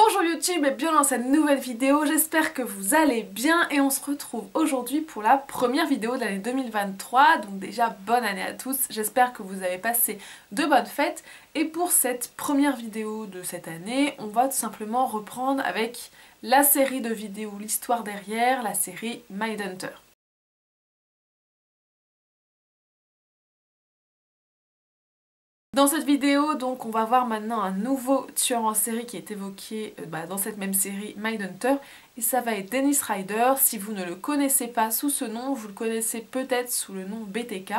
Bonjour YouTube et bienvenue dans cette nouvelle vidéo, j'espère que vous allez bien et on se retrouve aujourd'hui pour la première vidéo de l'année 2023, donc déjà bonne année à tous, j'espère que vous avez passé de bonnes fêtes et pour cette première vidéo de cette année, on va tout simplement reprendre avec la série de vidéos L'Histoire derrière, la série Mindhunter. Dans cette vidéo, donc, on va voir maintenant un nouveau tueur en série qui est évoqué dans cette même série Mindhunter, et ça va être Dennis Rader. Si vous ne le connaissez pas sous ce nom, vous le connaissez peut-être sous le nom BTK.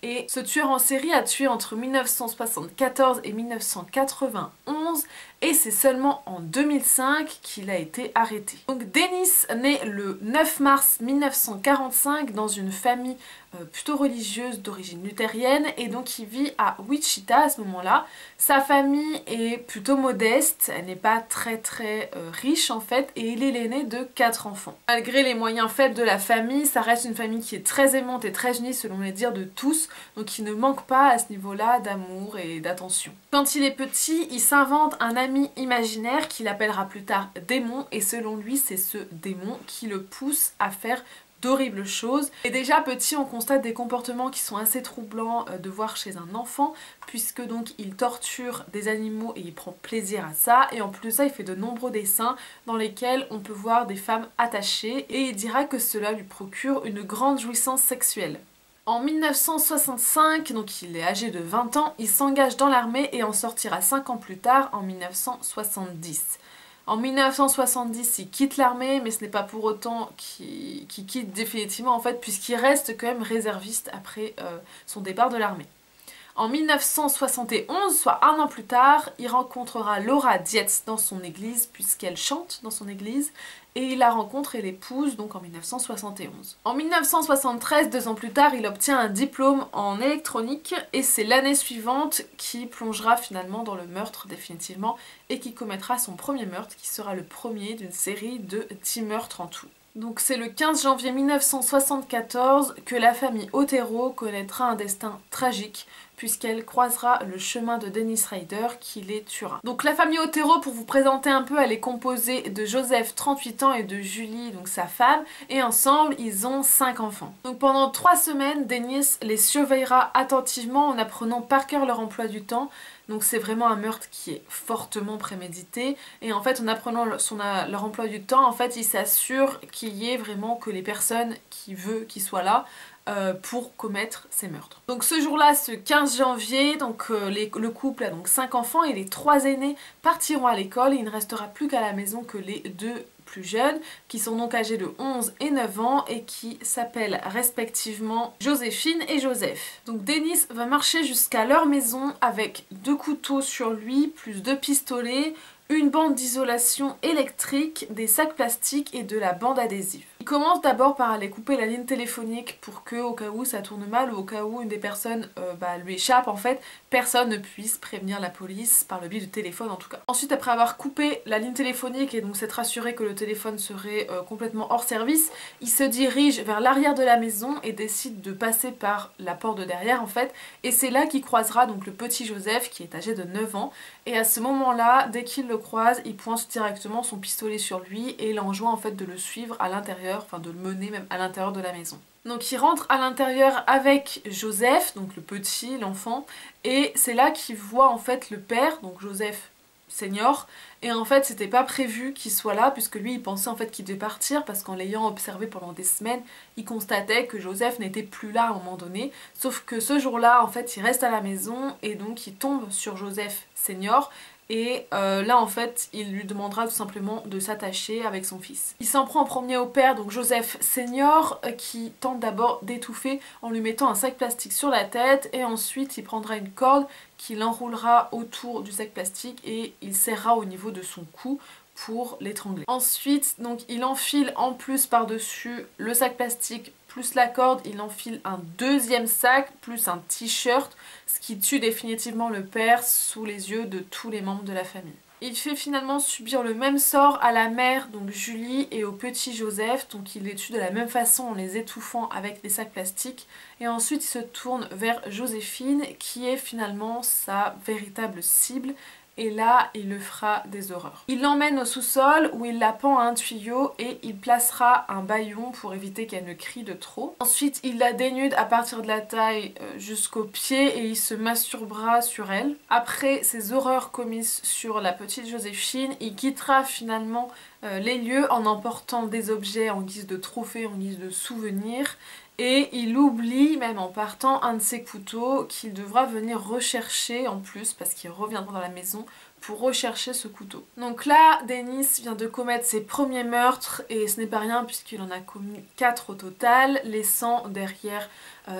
Et ce tueur en série a tué entre 1974 et 1991 et c'est seulement en 2005 qu'il a été arrêté. Donc Dennis naît le 9 mars 1945 dans une famille plutôt religieuse d'origine luthérienne et donc il vit à Wichita à ce moment-là. Sa famille est plutôt modeste, elle n'est pas très riche en fait et il est l'aîné de 4 enfants. Malgré les moyens faibles de la famille, ça reste une famille qui est très aimante et très unie selon les dires de tous, donc il ne manque pas à ce niveau-là d'amour et d'attention. Quand il est petit, il s'invente un ami imaginaire qu'il appellera plus tard démon et selon lui c'est ce démon qui le pousse à faire d'horribles choses. Et déjà petit on constate des comportements qui sont assez troublants de voir chez un enfant puisque donc il torture des animaux et il prend plaisir à ça et en plus de ça il fait de nombreux dessins dans lesquels on peut voir des femmes attachées et il dira que cela lui procure une grande jouissance sexuelle. En 1965, donc il est âgé de 20 ans, il s'engage dans l'armée et en sortira 5 ans plus tard en 1970. En 1970, il quitte l'armée, mais ce n'est pas pour autant qu'il quitte définitivement en fait, puisqu'il reste quand même réserviste après son départ de l'armée. En 1971, soit un an plus tard, il rencontrera Laura Dietz dans son église, puisqu'elle chante dans son église, et il la rencontre et l'épouse donc en 1971. En 1973, 2 ans plus tard, il obtient un diplôme en électronique et c'est l'année suivante qui plongera finalement dans le meurtre définitivement et qui commettra son premier meurtre qui sera le premier d'une série de 10 meurtres en tout. Donc c'est le 15 janvier 1974 que la famille Otero connaîtra un destin tragique puisqu'elle croisera le chemin de Dennis Rader qui les tuera. Donc la famille Otero, pour vous présenter un peu, elle est composée de Joseph, 38 ans, et de Julie, donc sa femme, et ensemble ils ont 5 enfants. Donc pendant 3 semaines, Dennis les surveillera attentivement en apprenant par cœur leur emploi du temps. Donc c'est vraiment un meurtre qui est fortement prémédité et en fait en apprenant leur emploi du temps, en fait il s'assure qu'il y ait vraiment que les personnes qui veulent qu'ils soient là pour commettre ces meurtres. Donc ce jour-là, ce 15 janvier, donc, le couple a donc 5 enfants et les 3 aînés partiront à l'école et il ne restera plus qu'à la maison que les 2 plus jeunes qui sont donc âgés de 11 et 9 ans et qui s'appellent respectivement Joséphine et Joseph. Donc Dennis va marcher jusqu'à leur maison avec 2 couteaux sur lui, plus 2 pistolets, une bande d'isolation électrique, des sacs plastiques et de la bande adhésive. Il commence d'abord par aller couper la ligne téléphonique pour que, au cas où ça tourne mal ou au cas où une des personnes lui échappe, en fait, personne ne puisse prévenir la police par le biais du téléphone en tout cas. Ensuite, après avoir coupé la ligne téléphonique et donc s'être assuré que le téléphone serait complètement hors service, il se dirige vers l'arrière de la maison et décide de passer par la porte de derrière en fait, et c'est là qu'il croisera donc le petit Joseph qui est âgé de 9 ans, et à ce moment-là, dès qu'il le croise, il pointe directement son pistolet sur lui et il enjoint en fait de le suivre à l'intérieur, enfin de le mener même à l'intérieur de la maison. Donc il rentre à l'intérieur avec Joseph, donc le petit, l'enfant, et c'est là qu'il voit en fait le père, donc Joseph senior, et en fait c'était pas prévu qu'il soit là puisque lui il pensait en fait qu'il devait partir parce qu'en l'ayant observé pendant des semaines il constatait que Joseph n'était plus là à un moment donné, sauf que ce jour-là en fait il reste à la maison et donc il tombe sur Joseph senior et là en fait il lui demandera tout simplement de s'attacher avec son fils. Il s'en prend en premier au père, donc Joseph senior, qui tente d'abord d'étouffer en lui mettant un sac plastique sur la tête et ensuite il prendra une corde qu'il enroulera autour du sac plastique et il serrera au niveau de son cou pour l'étrangler. Ensuite donc il enfile en plus par-dessus le sac plastique plus la corde, il enfile un deuxième sac plus un t-shirt, ce qui tue définitivement le père sous les yeux de tous les membres de la famille. Il fait finalement subir le même sort à la mère, donc Julie, et au petit Joseph, donc il les tue de la même façon en les étouffant avec des sacs plastiques. Et ensuite il se tourne vers Joséphine, qui est finalement sa véritable cible, et là il le fera des horreurs. Il l'emmène au sous-sol où il la pend à un tuyau et il placera un bâillon pour éviter qu'elle ne crie de trop. Ensuite il la dénude à partir de la taille jusqu'aux pieds et il se masturbera sur elle. Après ces horreurs commises sur la petite Joséphine, il quittera finalement les lieux en emportant des objets en guise de trophée, en guise de souvenir. Et il oublie, même en partant, un de ses couteaux qu'il devra venir rechercher en plus parce qu'il reviendra dans la maison pour rechercher ce couteau. Donc là, Dennis vient de commettre ses premiers meurtres et ce n'est pas rien puisqu'il en a commis 4 au total, laissant derrière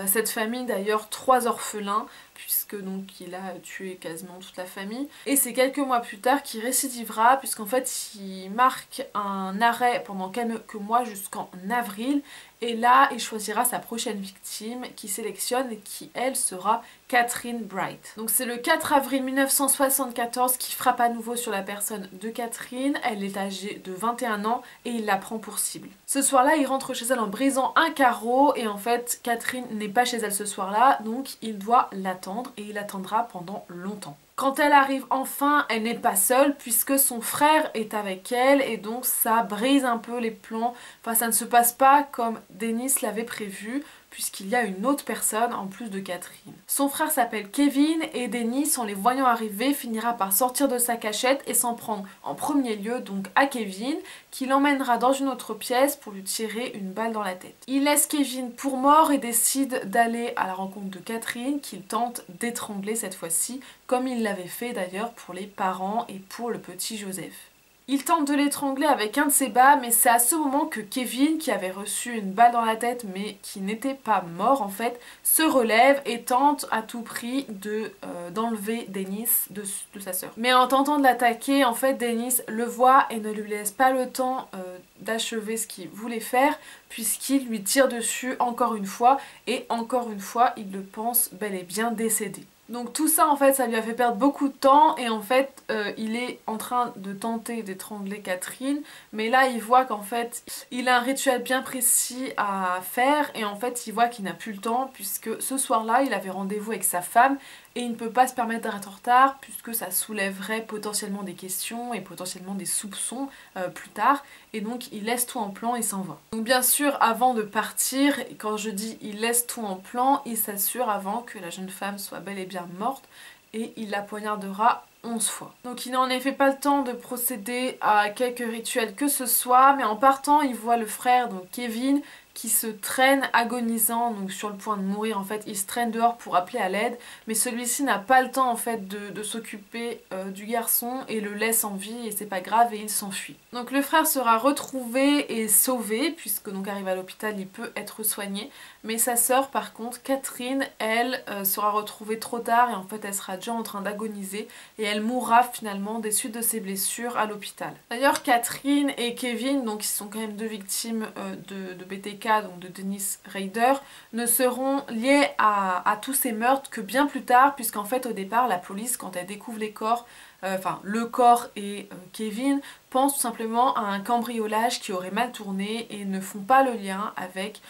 cette famille d'ailleurs 3 orphelins puisque donc il a tué quasiment toute la famille. Et c'est quelques mois plus tard qu'il récidivera puisqu'en fait il marque un arrêt pendant quelques mois jusqu'en avril. Et là, il choisira sa prochaine victime qu'il sélectionne et qui, elle, sera Catherine Bright. Donc c'est le 4 avril 1974 qu'il frappe à nouveau sur la personne de Catherine. Elle est âgée de 21 ans et il la prend pour cible. Ce soir-là, il rentre chez elle en brisant un carreau et en fait, Catherine n'est pas chez elle ce soir-là, donc il doit l'attendre et il attendra pendant longtemps. Quand elle arrive enfin, elle n'est pas seule puisque son frère est avec elle et donc ça brise un peu les plans. Enfin, ça ne se passe pas comme Dennis l'avait prévu puisqu'il y a une autre personne en plus de Catherine. Son frère s'appelle Kevin et Dennis, en les voyant arriver, finira par sortir de sa cachette et s'en prendre en premier lieu donc à Kevin, qui l'emmènera dans une autre pièce pour lui tirer une balle dans la tête. Il laisse Kevin pour mort et décide d'aller à la rencontre de Catherine, qu'il tente d'étrangler cette fois-ci, comme il l'avait fait d'ailleurs pour les parents et pour le petit Joseph. Il tente de l'étrangler avec un de ses bas, mais c'est à ce moment que Kevin, qui avait reçu une balle dans la tête mais qui n'était pas mort en fait, se relève et tente à tout prix d'enlever Dennis de sa sœur. Mais en tentant de l'attaquer, en fait Dennis le voit et ne lui laisse pas le temps d'achever ce qu'il voulait faire puisqu'il lui tire dessus encore une fois et encore une fois il le pense bel et bien décédé. Donc tout ça en fait ça lui a fait perdre beaucoup de temps et en fait il est en train de tenter d'étrangler Catherine, mais là il voit qu'en fait il a un rituel bien précis à faire et en fait il voit qu'il n'a plus le temps puisque ce soir-là il avait rendez-vous avec sa femme et il ne peut pas se permettre d'être en retard puisque ça soulèverait potentiellement des questions et potentiellement des soupçons plus tard, et donc il laisse tout en plan et s'en va. Donc bien sûr avant de partir, et quand je dis il laisse tout en plan, il s'assure avant que la jeune femme soit bel et bien morte et il la poignardera 11 fois. Donc il n'a en effet pas le temps de procéder à quelques rituels que ce soit, mais en partant il voit le frère, donc Kevin, qui se traîne agonisant, donc sur le point de mourir en fait, il se traîne dehors pour appeler à l'aide, mais celui-ci n'a pas le temps en fait de s'occuper du garçon et le laisse en vie et c'est pas grave et il s'enfuit. Donc le frère sera retrouvé et sauvé, puisque donc arrivé à l'hôpital il peut être soigné, mais sa sœur par contre, Catherine, elle sera retrouvée trop tard et en fait elle sera déjà en train d'agoniser et elle mourra finalement des suites de ses blessures à l'hôpital. D'ailleurs Catherine et Kevin, donc ils sont quand même deux victimes de BTK, donc de Dennis Rader, ne seront liés à tous ces meurtres que bien plus tard, puisqu'en fait au départ la police, quand elle découvre les corps, le corps et Kevin, pense tout simplement à un cambriolage qui aurait mal tourné et ne font pas le lien avec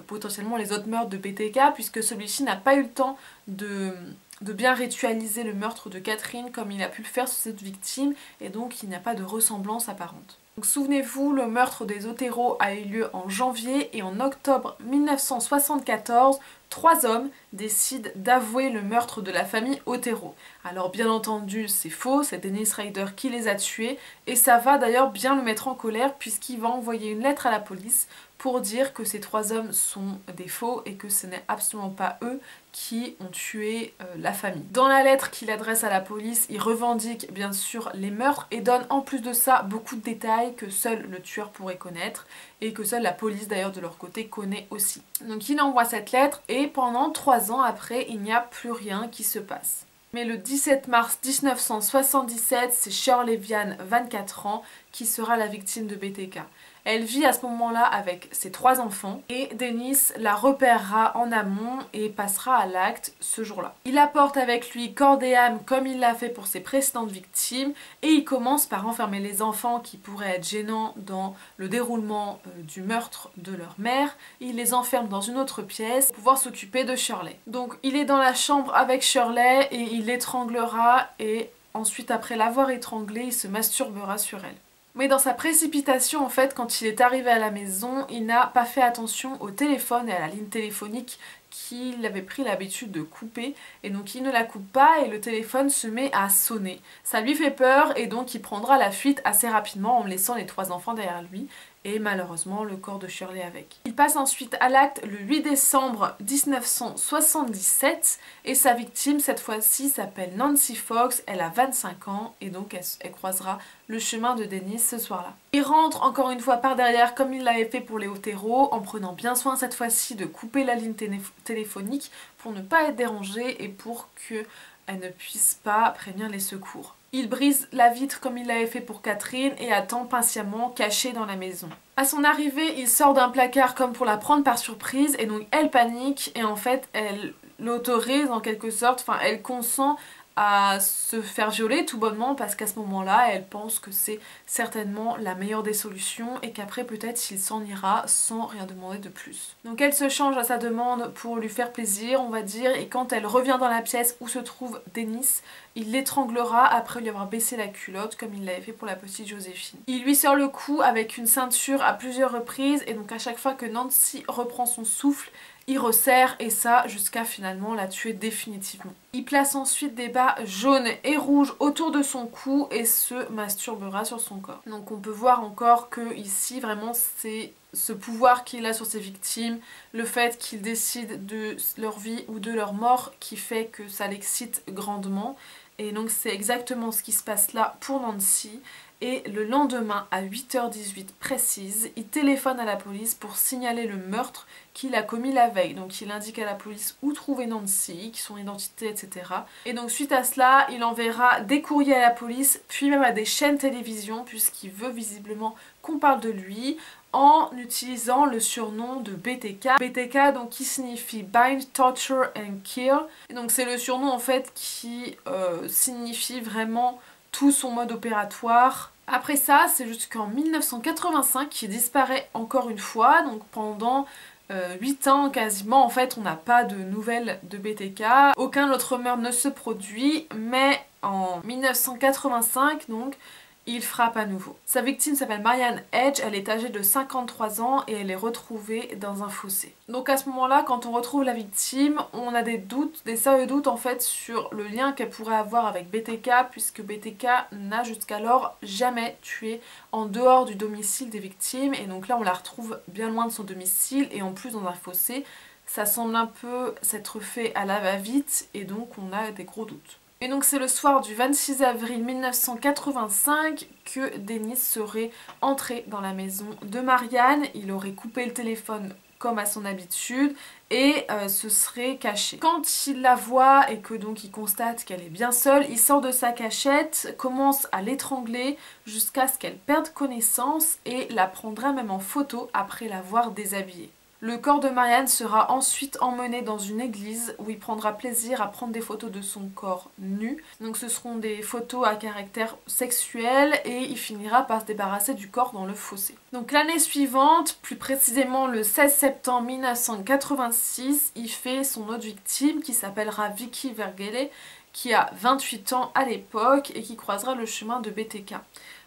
potentiellement les autres meurtres de BTK, puisque celui-ci n'a pas eu le temps de bien ritualiser le meurtre de Catherine comme il a pu le faire sur cette victime, et donc il n'y a pas de ressemblance apparente. Donc souvenez-vous, le meurtre des Otero a eu lieu en janvier et en octobre 1974, 3 hommes décident d'avouer le meurtre de la famille Otero. Alors bien entendu c'est faux, c'est Dennis Rader qui les a tués et ça va d'ailleurs bien le mettre en colère puisqu'il va envoyer une lettre à la police pour dire que ces 3 hommes sont des faux et que ce n'est absolument pas eux qui ont tué la famille. Dans la lettre qu'il adresse à la police, il revendique bien sûr les meurtres et donne en plus de ça beaucoup de détails que seul le tueur pourrait connaître et que seule la police d'ailleurs de leur côté connaît aussi. Donc il envoie cette lettre et pendant 3 ans après, il n'y a plus rien qui se passe. Mais le 17 mars 1977, c'est Shirley Vian, 24 ans, qui sera la victime de BTK. Elle vit à ce moment-là avec ses 3 enfants et Dennis la repérera en amont et passera à l'acte ce jour-là. Il apporte avec lui corps et âme comme il l'a fait pour ses précédentes victimes et il commence par enfermer les enfants qui pourraient être gênants dans le déroulement du meurtre de leur mère. Il les enferme dans une autre pièce pour pouvoir s'occuper de Shirley. Donc il est dans la chambre avec Shirley et il l'étranglera et ensuite après l'avoir étranglée, il se masturbera sur elle. Mais dans sa précipitation, en fait, quand il est arrivé à la maison, il n'a pas fait attention au téléphone et à la ligne téléphonique qu'il avait pris l'habitude de couper, et donc il ne la coupe pas et le téléphone se met à sonner. Ça lui fait peur et donc il prendra la fuite assez rapidement en laissant les 3 enfants derrière lui et malheureusement le corps de Shirley avec. Il passe ensuite à l'acte le 8 décembre 1977 et sa victime cette fois-ci s'appelle Nancy Fox, elle a 25 ans et donc elle croisera le chemin de Dennis ce soir-là. Il rentre encore une fois par derrière comme il l'avait fait pour les Otero en prenant bien soin cette fois-ci de couper la ligne téléphonique pour ne pas être dérangée et pour qu'elle ne puisse pas prévenir les secours. Il brise la vitre comme il l'avait fait pour Catherine et attend patiemment caché dans la maison. À son arrivée, il sort d'un placard comme pour la prendre par surprise et donc elle panique et en fait elle l'autorise en quelque sorte, enfin elle consent à se faire violer tout bonnement parce qu'à ce moment-là, elle pense que c'est certainement la meilleure des solutions et qu'après peut-être il s'en ira sans rien demander de plus. Donc elle se change à sa demande pour lui faire plaisir, on va dire, et quand elle revient dans la pièce où se trouve Dennis, il l'étranglera après lui avoir baissé la culotte comme il l'avait fait pour la petite Joséphine. Il lui serre le cou avec une ceinture à plusieurs reprises et donc à chaque fois que Nancy reprend son souffle, il resserre et ça jusqu'à finalement la tuer définitivement. Il place ensuite des bas jaunes et rouges autour de son cou et se masturbera sur son corps. Donc on peut voir encore que ici vraiment c'est ce pouvoir qu'il a sur ses victimes, le fait qu'il décide de leur vie ou de leur mort qui fait que ça l'excite grandement. Et donc c'est exactement ce qui se passe là pour Nancy. Et le lendemain à 8h18 précise, il téléphone à la police pour signaler le meurtre qu'il a commis la veille. Donc il indique à la police où trouver Nancy, son identité, etc. Et donc suite à cela, il enverra des courriers à la police, puis même à des chaînes télévision, puisqu'il veut visiblement qu'on parle de lui, en utilisant le surnom de BTK. BTK donc qui signifie Bind, Torture and Kill. Et donc c'est le surnom en fait qui signifie vraiment tout son mode opératoire. Après ça, c'est jusqu'en 1985 qu'il disparaît encore une fois, donc pendant 8 ans quasiment, en fait on n'a pas de nouvelles de BTK, aucun autre meurtre ne se produit, mais en 1985 donc, il frappe à nouveau. Sa victime s'appelle Marianne Edge, elle est âgée de 53 ans et elle est retrouvée dans un fossé. Donc à ce moment-là, quand on retrouve la victime, on a des doutes, des sérieux doutes en fait sur le lien qu'elle pourrait avoir avec BTK, puisque BTK n'a jusqu'alors jamais tué en dehors du domicile des victimes, et donc là on la retrouve bien loin de son domicile et en plus dans un fossé. Ça semble un peu s'être fait à la va-vite et donc on a des gros doutes. Et donc c'est le soir du 26 avril 1985 que Dennis serait entré dans la maison de Marianne. Il aurait coupé le téléphone comme à son habitude et se serait caché. Quand il la voit et que donc il constate qu'elle est bien seule, il sort de sa cachette, commence à l'étrangler jusqu'à ce qu'elle perde connaissance et la prendra même en photo après l'avoir déshabillée. Le corps de Marianne sera ensuite emmené dans une église où il prendra plaisir à prendre des photos de son corps nu. Donc ce seront des photos à caractère sexuel et il finira par se débarrasser du corps dans le fossé. Donc l'année suivante, plus précisément le 16 septembre 1986, il fait son autre victime qui s'appellera Vicky Vergele, qui a 28 ans à l'époque et qui croisera le chemin de BTK.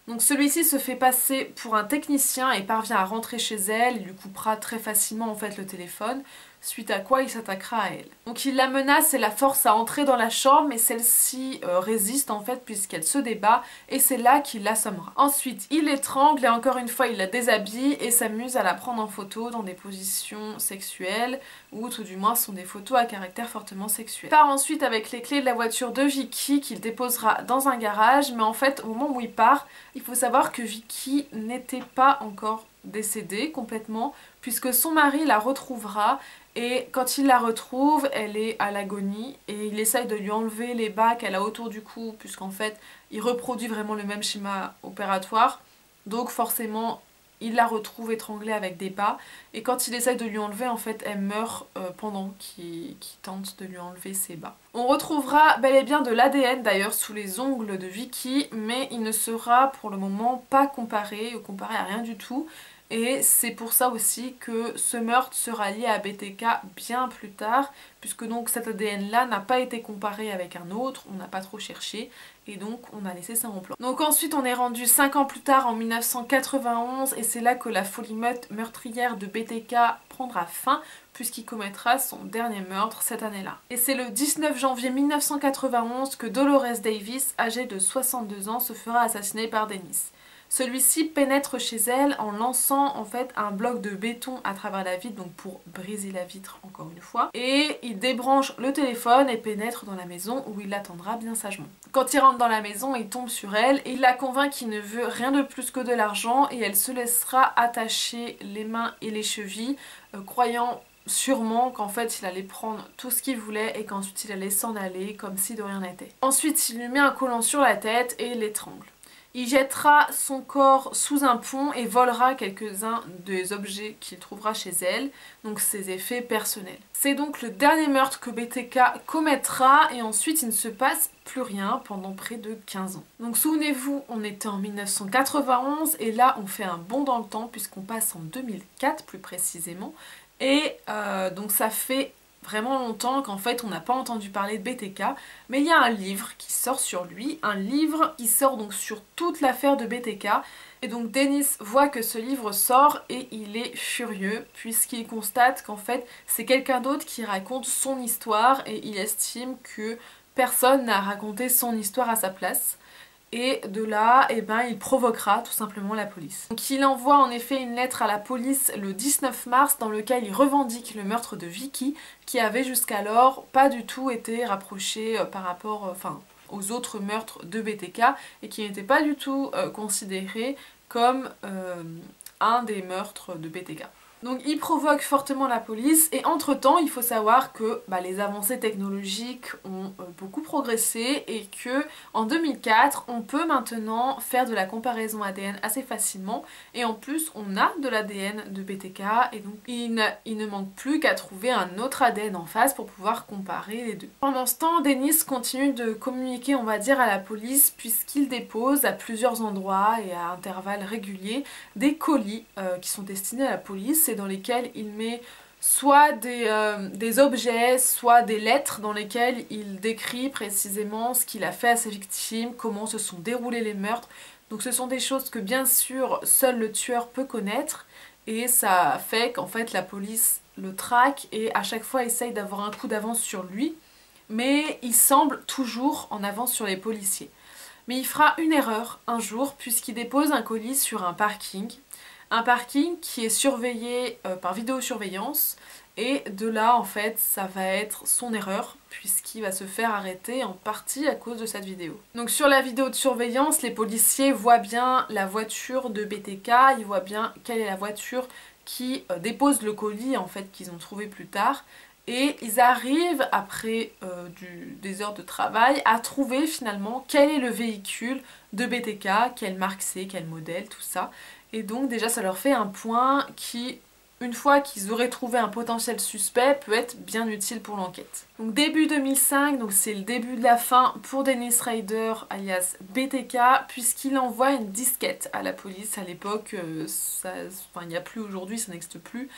Donc celui-ci se fait passer pour un technicien et parvient à rentrer chez elle, il lui coupera très facilement en fait le téléphone, suite à quoi il s'attaquera à elle. Donc il la menace et la force à entrer dans la chambre, mais celle-ci résiste en fait puisqu'elle se débat et c'est là qu'il l'assommera. Ensuite il l'étrangle et encore une fois il la déshabille et s'amuse à la prendre en photo dans des positions sexuelles, ou tout du moins sont des photos à caractère fortement sexuel. Il part ensuite avec les clés de la voiture de Vicky qu'il déposera dans un garage, mais en fait au moment où il part, il faut savoir que Vicky n'était pas encore décédée complètement puisque son mari la retrouvera et quand il la retrouve, elle est à l'agonie et il essaye de lui enlever les bas qu'elle a autour du cou puisqu'en fait il reproduit vraiment le même schéma opératoire, donc forcément il la retrouve étranglée avec des bas et quand il essaye de lui enlever, en fait elle meurt pendant qu'il tente de lui enlever ses bas. On retrouvera bel et bien de l'ADN d'ailleurs sous les ongles de Vicky, mais il ne sera pour le moment pas comparé à rien du tout. Et c'est pour ça aussi que ce meurtre sera lié à BTK bien plus tard, puisque donc cet ADN là n'a pas été comparé avec un autre, on n'a pas trop cherché, et donc on a laissé ça en plan. Donc ensuite on est rendu 5 ans plus tard en 1991, et c'est là que la folie meurtrière de BTK prendra fin, puisqu'il commettra son dernier meurtre cette année-là. Et c'est le 19 janvier 1991 que Dolores Davis, âgée de 62 ans, se fera assassiner par Dennis. Celui-ci pénètre chez elle en lançant en fait un bloc de béton à travers la vitre, donc pour briser la vitre encore une fois. Et il débranche le téléphone et pénètre dans la maison où il l'attendra bien sagement. Quand il rentre dans la maison, il tombe sur elle et il la convainc qu'il ne veut rien de plus que de l'argent et elle se laissera attacher les mains et les chevilles, croyant sûrement qu'en fait il allait prendre tout ce qu'il voulait et qu'ensuite il allait s'en aller comme si de rien n'était. Ensuite il lui met un collant sur la tête et l'étrangle. Il jettera son corps sous un pont et volera quelques-uns des objets qu'il trouvera chez elle, donc ses effets personnels. C'est donc le dernier meurtre que BTK commettra et ensuite il ne se passe plus rien pendant près de 15 ans. Donc souvenez-vous, on était en 1991 et là on fait un bond dans le temps puisqu'on passe en 2004 plus précisément. Et donc ça fait vraiment longtemps qu'en fait on n'a pas entendu parler de BTK, mais il y a un livre qui sort sur lui, un livre qui sort donc sur toute l'affaire de BTK, et donc Dennis voit que ce livre sort et il est furieux puisqu'il constate qu'en fait c'est quelqu'un d'autre qui raconte son histoire et il estime que personne n'a raconté son histoire à sa place. Et de là, eh ben, il provoquera tout simplement la police. Donc il envoie en effet une lettre à la police le 19 mars dans lequel il revendique le meurtre de Vicky, qui avait jusqu'alors pas du tout été rapproché par rapport aux autres meurtres de BTK et qui n'était pas du tout considéré comme un des meurtres de BTK. Donc il provoque fortement la police et entre temps il faut savoir que les avancées technologiques ont beaucoup progressé et que en 2004 on peut maintenant faire de la comparaison ADN assez facilement et en plus on a de l'ADN de BTK et donc il ne manque plus qu'à trouver un autre ADN en face pour pouvoir comparer les deux. Pendant ce temps Dennis continue de communiquer on va dire à la police puisqu'il dépose à plusieurs endroits et à intervalles réguliers des colis qui sont destinés à la police dans lesquels il met soit des objets, soit des lettres dans lesquelles il décrit précisément ce qu'il a fait à ses victimes, comment se sont déroulés les meurtres. Donc ce sont des choses que bien sûr seul le tueur peut connaître et ça fait qu'en fait la police le traque et à chaque fois essaye d'avoir un coup d'avance sur lui, mais il semble toujours en avance sur les policiers. Mais il fera une erreur un jour puisqu'il dépose un colis sur un parking qui est surveillé par vidéosurveillance et de là en fait ça va être son erreur puisqu'il va se faire arrêter en partie à cause de cette vidéo. Donc sur la vidéo de surveillance les policiers voient bien la voiture de BTK, ils voient bien quelle est la voiture qui dépose le colis en fait qu'ils ont trouvé plus tard et ils arrivent après des heures de travail à trouver finalement quel est le véhicule de BTK, quelle marque c'est, quel modèle, tout ça. Et donc déjà ça leur fait un point qui, une fois qu'ils auraient trouvé un potentiel suspect, peut être bien utile pour l'enquête. Donc début 2005, donc c'est le début de la fin pour Dennis Rader alias BTK, puisqu'il envoie une disquette à la police. À l'époque, il n'y a plus aujourd'hui, ça n'existe plus,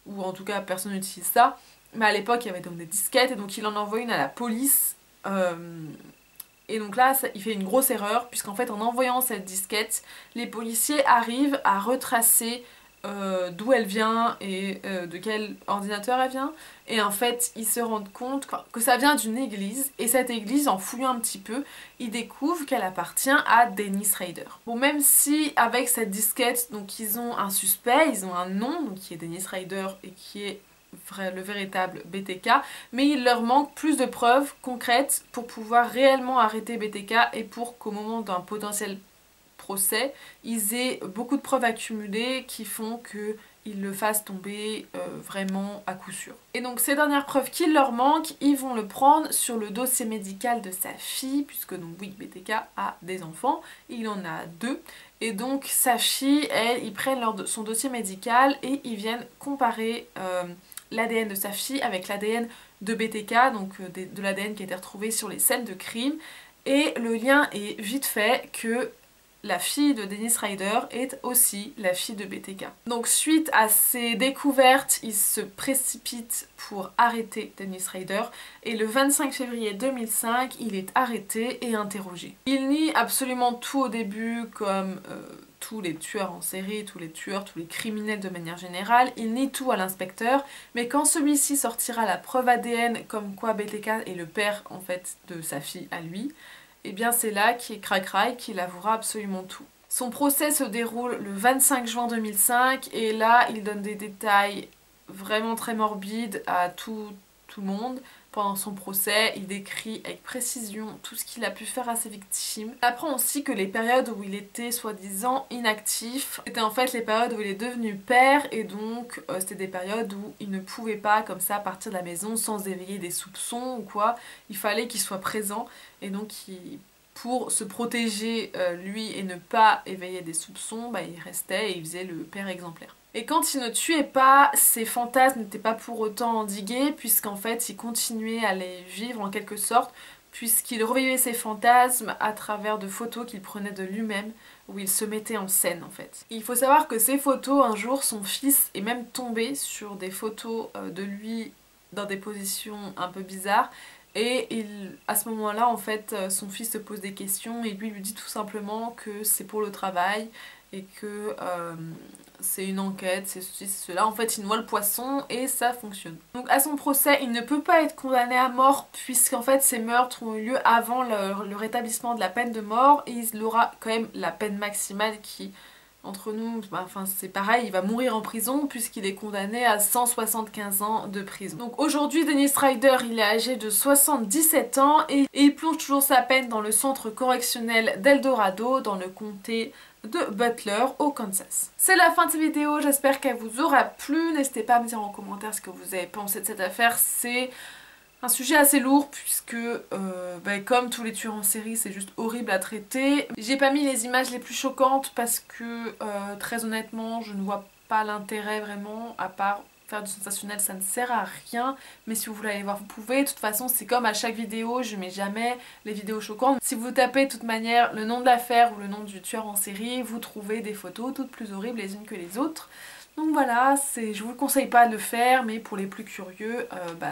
ou en tout cas personne n'utilise ça. Mais à l'époque il y avait donc des disquettes et donc il en envoie une à la police. Et donc là, il fait une grosse erreur, puisqu'en fait, en envoyant cette disquette, les policiers arrivent à retracer d'où elle vient et de quel ordinateur elle vient. Et en fait, ils se rendent compte que ça vient d'une église. Et cette église, en fouillant un petit peu, ils découvrent qu'elle appartient à Dennis Rader. Bon, même si avec cette disquette, donc ils ont un suspect, ils ont un nom, donc qui est Dennis Rader et qui est le véritable BTK, mais il leur manque plus de preuves concrètes pour pouvoir réellement arrêter BTK et pour qu'au moment d'un potentiel procès, ils aient beaucoup de preuves accumulées qui font qu'ils le fassent tomber vraiment à coup sûr. Et donc ces dernières preuves qu'il leur manquent, ils vont le prendre sur le dossier médical de sa fille, puisque donc oui, BTK a des enfants, il en a 2, et donc sa fille, elle, ils prennent son dossier médical et ils viennent comparer l'ADN de sa fille avec l'ADN de BTK, donc de l'ADN qui a été retrouvé sur les scènes de crime, et le lien est vite fait que la fille de Dennis Rader est aussi la fille de BTK. Donc suite à ces découvertes, il se précipite pour arrêter Dennis Rader et le 25 février 2005, il est arrêté et interrogé. Il nie absolument tout au début comme tous les tueurs en série, tous les tueurs, tous les criminels de manière générale, il nie tout à l'inspecteur, mais quand celui-ci sortira la preuve ADN comme quoi BTK est le père en fait de sa fille à lui, et bien c'est là qu'il craquera et qu'il avouera absolument tout. Son procès se déroule le 25 juin 2005 et là il donne des détails vraiment très morbides à tout le monde. Pendant son procès, il décrit avec précision tout ce qu'il a pu faire à ses victimes. Il apprend aussi que les périodes où il était soi-disant inactif étaient en fait les périodes où il est devenu père et donc c'était des périodes où il ne pouvait pas comme ça partir de la maison sans éveiller des soupçons ou quoi. Il fallait qu'il soit présent et donc pour se protéger lui et ne pas éveiller des soupçons, bah, il restait et il faisait le père exemplaire. Et quand il ne tuait pas, ses fantasmes n'étaient pas pour autant endigués, puisqu'en fait il continuait à les vivre en quelque sorte, puisqu'il revivait ses fantasmes à travers de photos qu'il prenait de lui-même, où il se mettait en scène en fait. Il faut savoir que ces photos, un jour, son fils est même tombé sur des photos de lui dans des positions un peu bizarres, et à ce moment-là, en fait, son fils se pose des questions et lui dit tout simplement que c'est pour le travail et que c'est une enquête, c'est ceci, c'est cela. En fait, il noie le poisson et ça fonctionne. Donc à son procès, il ne peut pas être condamné à mort puisqu'en fait ces meurtres ont eu lieu avant le rétablissement de la peine de mort et il aura quand même la peine maximale qui, entre nous, enfin c'est pareil, il va mourir en prison puisqu'il est condamné à 175 ans de prison. Donc aujourd'hui, Dennis Rader, il est âgé de 77 ans et il plonge toujours sa peine dans le centre correctionnel d'Eldorado dans le comté de Butler au Kansas. C'est la fin de cette vidéo, j'espère qu'elle vous aura plu. N'hésitez pas à me dire en commentaire ce que vous avez pensé de cette affaire. C'est un sujet assez lourd puisque comme tous les tueurs en série, c'est juste horrible à traiter. J'ai pas mis les images les plus choquantes parce que très honnêtement je ne vois pas l'intérêt vraiment, à part faire du sensationnel, ça ne sert à rien. Mais si vous voulez aller voir, vous pouvez. De toute façon, c'est comme à chaque vidéo, je mets jamais les vidéos choquantes. Si vous tapez de toute manière le nom de l'affaire ou le nom du tueur en série, vous trouvez des photos toutes plus horribles les unes que les autres. Donc voilà, je vous le conseille pas de le faire, mais pour les plus curieux,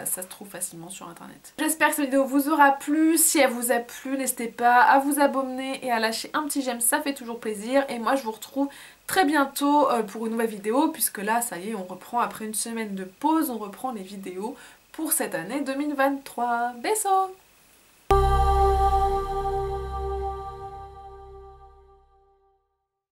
ça se trouve facilement sur internet. J'espère que cette vidéo vous aura plu. Si elle vous a plu, n'hésitez pas à vous abonner et à lâcher un petit j'aime, ça fait toujours plaisir. Et moi je vous retrouve très bientôt pour une nouvelle vidéo, puisque là ça y est, on reprend après une semaine de pause, on reprend les vidéos pour cette année 2023. Bisous!